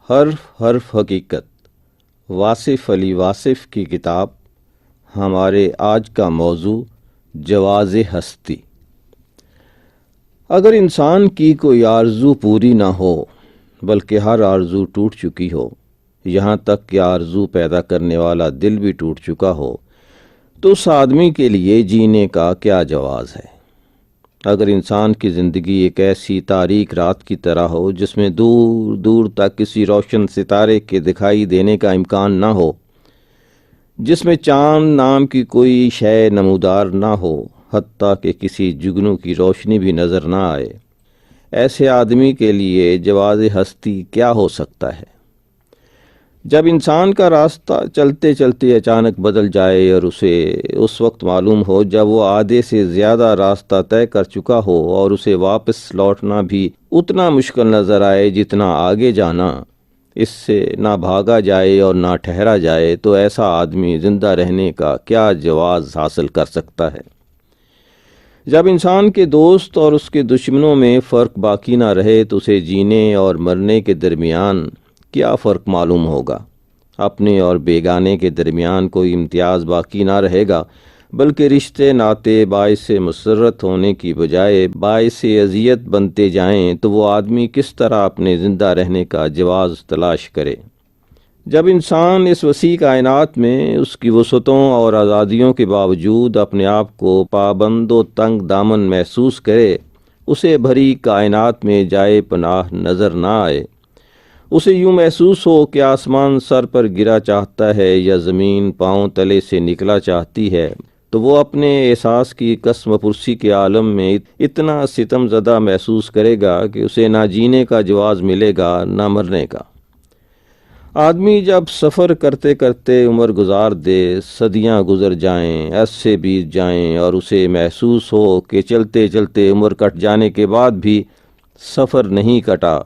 حرف حرف حقیقت واصف علی واصف کی کتاب. ہمارے آج کا موضوع جواز ہستی. اگر انسان کی کوئی آرزو پوری نہ ہو بلکہ ہر آرزو ٹوٹ چکی ہو، یہاں تک کہ آرزو پیدا کرنے والا دل بھی ٹوٹ چکا ہو، تو اس آدمی کے لیے جینے کا کیا جواز ہے؟ اگر انسان کی زندگی ایک ایسی تاریک رات کی طرح ہو جس میں دور دور تک کسی روشن ستارے کے دکھائی دینے کا امکان نہ ہو، جس میں چاند نام کی کوئی شے نمودار نہ ہو، حتیٰ کہ کسی جگنو کی روشنی بھی نظر نہ آئے، ایسے آدمی کے لیے جواز ہستی کیا ہو سکتا ہے؟ جب انسان کا راستہ چلتے چلتے اچانک بدل جائے اور اسے اس وقت معلوم ہو جب وہ آدھے سے زیادہ راستہ طے کر چکا ہو اور اسے واپس لوٹنا بھی اتنا مشکل نظر آئے جتنا آگے جانا، اس سے نہ بھاگا جائے اور نہ ٹھہرا جائے، تو ایسا آدمی زندہ رہنے کا کیا جواز حاصل کر سکتا ہے؟ جب انسان کے دوست اور اس کے دشمنوں میں فرق باقی نہ رہے تو اسے جینے اور مرنے کے درمیان کیا فرق معلوم ہوگا؟ اپنے اور بیگانے کے درمیان کوئی امتیاز باقی نہ رہے گا، بلکہ رشتے ناتے باعث مسرت ہونے کی بجائے باعث اذیت بنتے جائیں، تو وہ آدمی کس طرح اپنے زندہ رہنے کا جواز تلاش کرے؟ جب انسان اس وسیع کائنات میں اس کی وسعتوں اور آزادیوں کے باوجود اپنے آپ کو پابند و تنگ دامن محسوس کرے، اسے بھری کائنات میں جائے پناہ نظر نہ آئے، اسے یوں محسوس ہو کہ آسمان سر پر گرا چاہتا ہے یا زمین پاؤں تلے سے نکلا چاہتی ہے، تو وہ اپنے احساس کی قسم پرسی کے عالم میں اتنا ستم زدہ محسوس کرے گا کہ اسے نہ جینے کا جواز ملے گا نہ مرنے کا۔ آدمی جب سفر کرتے کرتے عمر گزار دے، صدیاں گزر جائیں، عرصے بیت جائیں اور اسے محسوس ہو کہ چلتے چلتے عمر کٹ جانے کے بعد بھی سفر نہیں کٹا،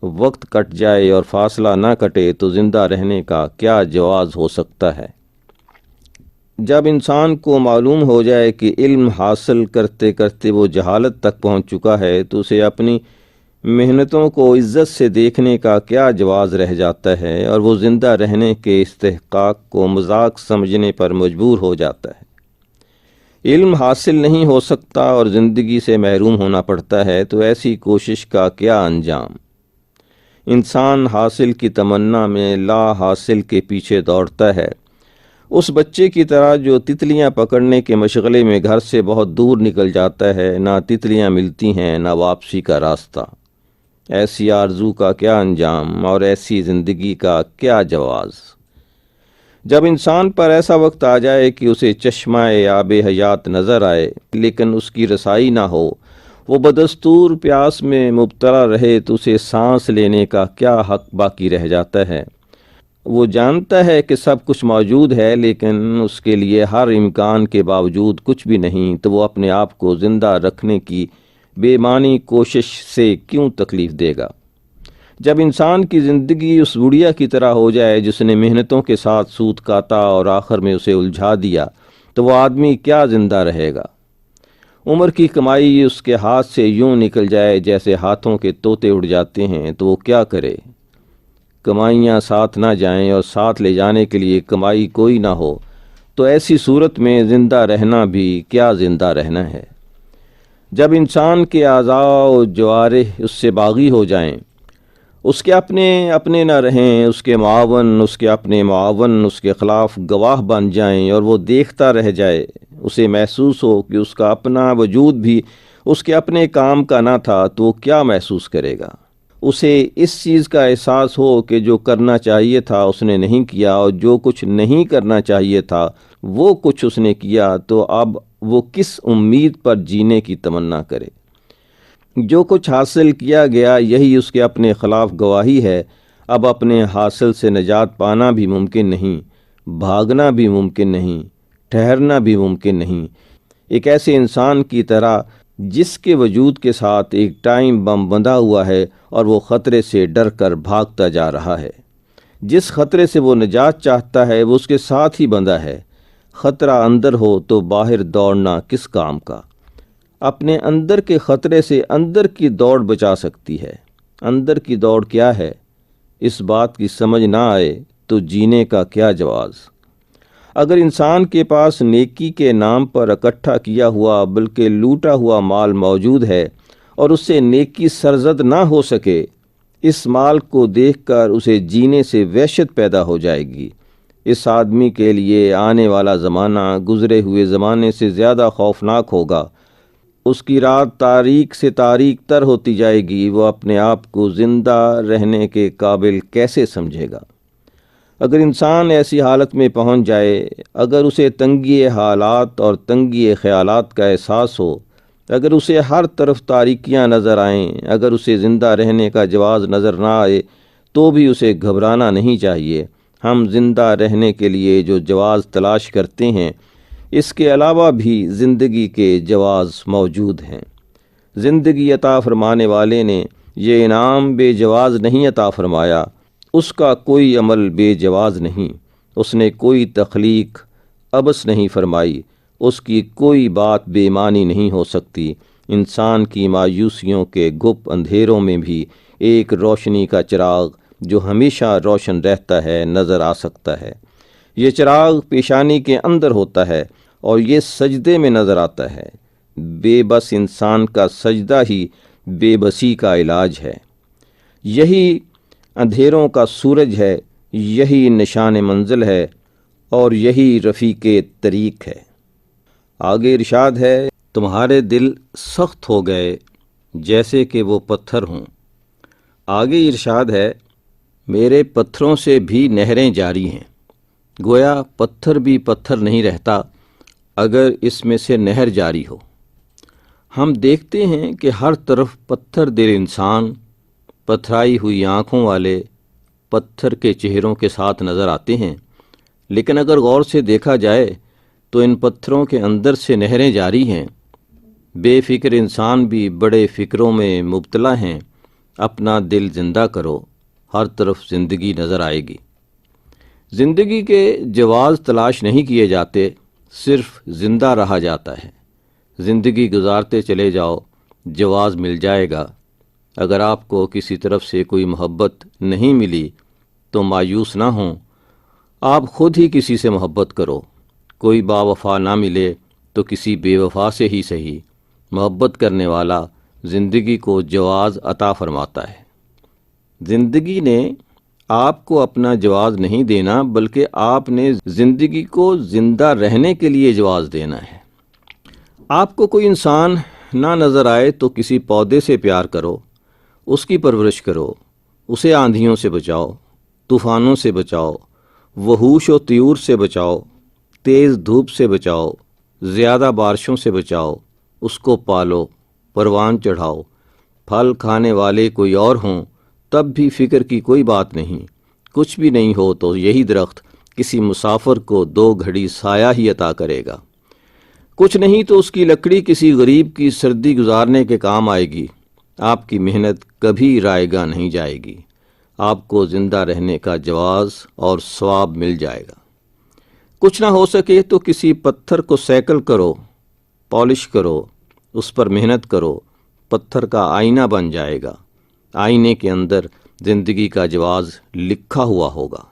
وقت کٹ جائے اور فاصلہ نہ کٹے، تو زندہ رہنے کا کیا جواز ہو سکتا ہے؟ جب انسان کو معلوم ہو جائے کہ علم حاصل کرتے کرتے وہ جہالت تک پہنچ چکا ہے، تو اسے اپنی محنتوں کو عزت سے دیکھنے کا کیا جواز رہ جاتا ہے، اور وہ زندہ رہنے کے استحقاق کو مذاق سمجھنے پر مجبور ہو جاتا ہے۔ علم حاصل نہیں ہو سکتا اور زندگی سے محروم ہونا پڑتا ہے، تو ایسی کوشش کا کیا انجام؟ انسان حاصل کی تمنا میں لا حاصل کے پیچھے دوڑتا ہے، اس بچے کی طرح جو تتلیاں پکڑنے کے مشغلے میں گھر سے بہت دور نکل جاتا ہے، نہ تتلیاں ملتی ہیں نہ واپسی کا راستہ۔ ایسی آرزو کا کیا انجام اور ایسی زندگی کا کیا جواز؟ جب انسان پر ایسا وقت آ جائے کہ اسے چشمہ آب حیات نظر آئے لیکن اس کی رسائی نہ ہو، وہ بدستور پیاس میں مبتلا رہے، تو اسے سانس لینے کا کیا حق باقی رہ جاتا ہے؟ وہ جانتا ہے کہ سب کچھ موجود ہے، لیکن اس کے لیے ہر امکان کے باوجود کچھ بھی نہیں، تو وہ اپنے آپ کو زندہ رکھنے کی بے معنی کوشش سے کیوں تکلیف دے گا؟ جب انسان کی زندگی اس گڑیا کی طرح ہو جائے جس نے محنتوں کے ساتھ سود کاتا اور آخر میں اسے الجھا دیا، تو وہ آدمی کیا زندہ رہے گا؟ عمر کی کمائی اس کے ہاتھ سے یوں نکل جائے جیسے ہاتھوں کے طوطے اڑ جاتے ہیں، تو وہ کیا کرے؟ کمائیاں ساتھ نہ جائیں اور ساتھ لے جانے کے لیے کمائی کوئی نہ ہو، تو ایسی صورت میں زندہ رہنا بھی کیا زندہ رہنا ہے؟ جب انسان کے اعضاء و جوارح اس سے باغی ہو جائیں، اس کے اپنے نہ رہیں، اس کے معاون اس کے خلاف گواہ بن جائیں اور وہ دیکھتا رہ جائے، اسے محسوس ہو کہ اس کا اپنا وجود بھی اس کے اپنے کام کا نہ تھا، تو وہ کیا محسوس کرے گا؟ اسے اس چیز کا احساس ہو کہ جو کرنا چاہیے تھا اس نے نہیں کیا، اور جو کچھ نہیں کرنا چاہیے تھا وہ کچھ اس نے کیا، تو اب وہ کس امید پر جینے کی تمنا کرے؟ جو کچھ حاصل کیا گیا یہی اس کے اپنے خلاف گواہی ہے۔ اب اپنے حاصل سے نجات پانا بھی ممکن نہیں، بھاگنا بھی ممکن نہیں، ٹھہرنا بھی ممکن نہیں، ایک ایسے انسان کی طرح جس کے وجود کے ساتھ ایک ٹائم بم بندھا ہوا ہے اور وہ خطرے سے ڈر کر بھاگتا جا رہا ہے۔ جس خطرے سے وہ نجات چاہتا ہے وہ اس کے ساتھ ہی بندھا ہے۔ خطرہ اندر ہو تو باہر دوڑنا کس کام کا؟ اپنے اندر کے خطرے سے اندر کی دوڑ بچا سکتی ہے۔ اندر کی دوڑ کیا ہے؟ اس بات کی سمجھ نہ آئے تو جینے کا کیا جواز۔ اگر انسان کے پاس نیکی کے نام پر اکٹھا کیا ہوا بلکہ لوٹا ہوا مال موجود ہے اور اس سے نیکی سرزد نہ ہو سکے، اس مال کو دیکھ کر اسے جینے سے وحشت پیدا ہو جائے گی۔ اس آدمی کے لیے آنے والا زمانہ گزرے ہوئے زمانے سے زیادہ خوفناک ہوگا۔ اس کی رات تاریک سے تاریک تر ہوتی جائے گی۔ وہ اپنے آپ کو زندہ رہنے کے قابل کیسے سمجھے گا؟ اگر انسان ایسی حالت میں پہنچ جائے، اگر اسے تنگی حالات اور تنگی خیالات کا احساس ہو، اگر اسے ہر طرف تاریکیاں نظر آئیں، اگر اسے زندہ رہنے کا جواز نظر نہ آئے، تو بھی اسے گھبرانا نہیں چاہیے۔ ہم زندہ رہنے کے لیے جو جواز تلاش کرتے ہیں، اس کے علاوہ بھی زندگی کے جواز موجود ہیں۔ زندگی عطا فرمانے والے نے یہ انعام بے جواز نہیں عطا فرمایا۔ اس کا کوئی عمل بے جواز نہیں، اس نے کوئی تخلیق عبث نہیں فرمائی، اس کی کوئی بات بے معنی نہیں ہو سکتی۔ انسان کی مایوسیوں کے گپ اندھیروں میں بھی ایک روشنی کا چراغ جو ہمیشہ روشن رہتا ہے نظر آ سکتا ہے۔ یہ چراغ پیشانی کے اندر ہوتا ہے اور یہ سجدے میں نظر آتا ہے۔ بے بس انسان کا سجدہ ہی بے بسی کا علاج ہے۔ یہی اندھیروں کا سورج ہے، یہی نشان منزل ہے اور یہی رفیق طریق ہے۔ آگے ارشاد ہے، تمہارے دل سخت ہو گئے جیسے کہ وہ پتھر ہوں۔ آگے ارشاد ہے، میرے پتھروں سے بھی نہریں جاری ہیں۔ گویا پتھر بھی پتھر نہیں رہتا اگر اس میں سے نہر جاری ہو۔ ہم دیکھتے ہیں کہ ہر طرف پتھر دل انسان پتھرائی ہوئی آنکھوں والے پتھر کے چہروں کے ساتھ نظر آتے ہیں، لیکن اگر غور سے دیکھا جائے تو ان پتھروں کے اندر سے نہریں جاری ہیں۔ بے فکر انسان بھی بڑے فکروں میں مبتلا ہیں۔ اپنا دل زندہ کرو، ہر طرف زندگی نظر آئے گی۔ زندگی کے جواز تلاش نہیں کیے جاتے، صرف زندہ رہا جاتا ہے۔ زندگی گزارتے چلے جاؤ، جواز مل جائے گا۔ اگر آپ کو کسی طرف سے کوئی محبت نہیں ملی تو مایوس نہ ہوں، آپ خود ہی کسی سے محبت کرو۔ کوئی با وفا نہ ملے تو کسی بے وفا سے ہی صحیح، محبت کرنے والا زندگی کو جواز عطا فرماتا ہے۔ زندگی نے آپ کو اپنا جواز نہیں دینا، بلکہ آپ نے زندگی کو زندہ رہنے کے لیے جواز دینا ہے۔ آپ کو کوئی انسان نہ نظر آئے تو کسی پودے سے پیار کرو، اس کی پرورش کرو، اسے آندھیوں سے بچاؤ، طوفانوں سے بچاؤ، وحوش و طیور سے بچاؤ، تیز دھوپ سے بچاؤ، زیادہ بارشوں سے بچاؤ، اس کو پالو، پروان چڑھاؤ۔ پھل کھانے والے کوئی اور ہوں تب بھی فکر کی کوئی بات نہیں۔ کچھ بھی نہیں ہو تو یہی درخت کسی مسافر کو 2 گھڑی سایہ ہی عطا کرے گا۔ کچھ نہیں تو اس کی لکڑی کسی غریب کی سردی گزارنے کے کام آئے گی۔ آپ کی محنت کبھی رائیگاں نہیں جائے گی۔ آپ کو زندہ رہنے کا جواز اور ثواب مل جائے گا۔ کچھ نہ ہو سکے تو کسی پتھر کو سیکل کرو، پالش کرو، اس پر محنت کرو، پتھر کا آئینہ بن جائے گا۔ آئینے کے اندر زندگی کا جواز لکھا ہوا ہوگا۔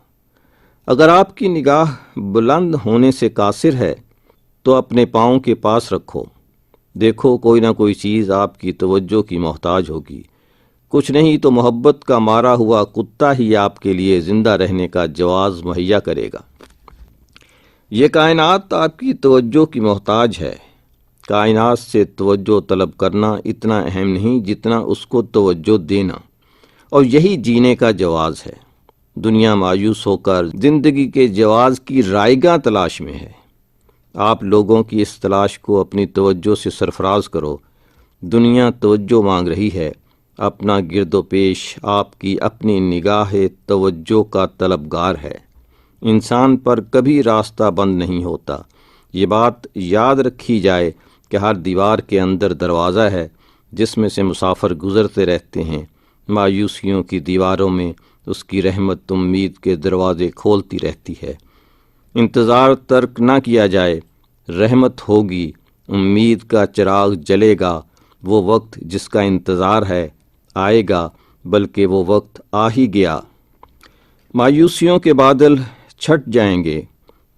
اگر آپ کی نگاہ بلند ہونے سے قاصر ہے تو اپنے پاؤں کے پاس رکھو، دیکھو کوئی نہ کوئی چیز آپ کی توجہ کی محتاج ہوگی۔ کچھ نہیں تو محبت کا مارا ہوا کتا ہی آپ کے لیے زندہ رہنے کا جواز مہیا کرے گا۔ یہ کائنات آپ کی توجہ کی محتاج ہے۔ کائنات سے توجہ طلب کرنا اتنا اہم نہیں جتنا اس کو توجہ دینا، اور یہی جینے کا جواز ہے۔ دنیا مایوس ہو کر زندگی کے جواز کی رائیگاں تلاش میں ہے۔ آپ لوگوں کی اس تلاش کو اپنی توجہ سے سرفراز کرو۔ دنیا توجہ مانگ رہی ہے۔ اپنا گرد و پیش آپ کی اپنی نگاہ توجہ کا طلبگار ہے۔ انسان پر کبھی راستہ بند نہیں ہوتا۔ یہ بات یاد رکھی جائے کہ ہر دیوار کے اندر دروازہ ہے جس میں سے مسافر گزرتے رہتے ہیں۔ مایوسیوں کی دیواروں میں اس کی رحمت امید کے دروازے کھولتی رہتی ہے۔ انتظار ترک نہ کیا جائے، رحمت ہوگی، امید کا چراغ جلے گا۔ وہ وقت جس کا انتظار ہے آئے گا، بلکہ وہ وقت آ ہی گیا۔ مایوسیوں کے بادل چھٹ جائیں گے،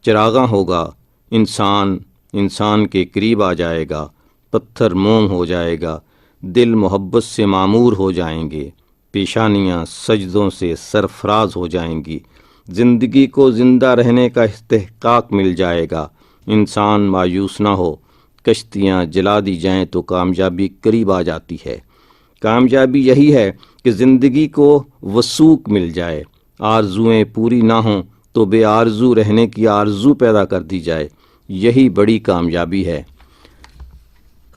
چراغاں ہوگا، انسان کے قریب آ جائے گا، پتھر موم ہو جائے گا، دل محبت سے معمور ہو جائیں گے، پیشانیاں سجدوں سے سرفراز ہو جائیں گی، زندگی کو زندہ رہنے کا استحقاق مل جائے گا۔ انسان مایوس نہ ہو، کشتیاں جلا دی جائیں تو کامیابی قریب آ جاتی ہے۔ کامیابی یہی ہے کہ زندگی کو وثوق مل جائے، آرزوئیں پوری نہ ہوں تو بے آرزو رہنے کی آرزو پیدا کر دی جائے، یہی بڑی کامیابی ہے۔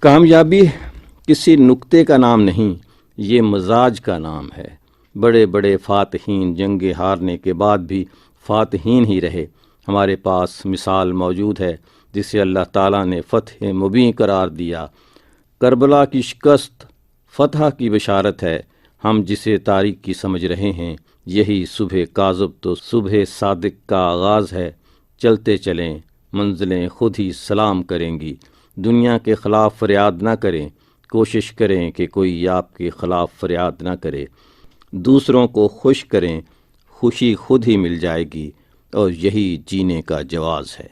کامیابی کسی نقطے کا نام نہیں، یہ مزاج کا نام ہے۔ بڑے بڑے فاتحین جنگیں ہارنے کے بعد بھی فاتحین ہی رہے۔ ہمارے پاس مثال موجود ہے جسے اللہ تعالیٰ نے فتح مبین قرار دیا۔ کربلا کی شکست فتح کی بشارت ہے۔ ہم جسے تاریکی سمجھ رہے ہیں، یہی صبح کاذب تو صبح صادق کا آغاز ہے۔ چلتے چلیں، منزلیں خود ہی سلام کریں گی۔ دنیا کے خلاف فریاد نہ کریں، کوشش کریں کہ کوئی آپ کے خلاف فریاد نہ کرے۔ دوسروں کو خوش کریں، خوشی خود ہی مل جائے گی، اور یہی جینے کا جواز ہے۔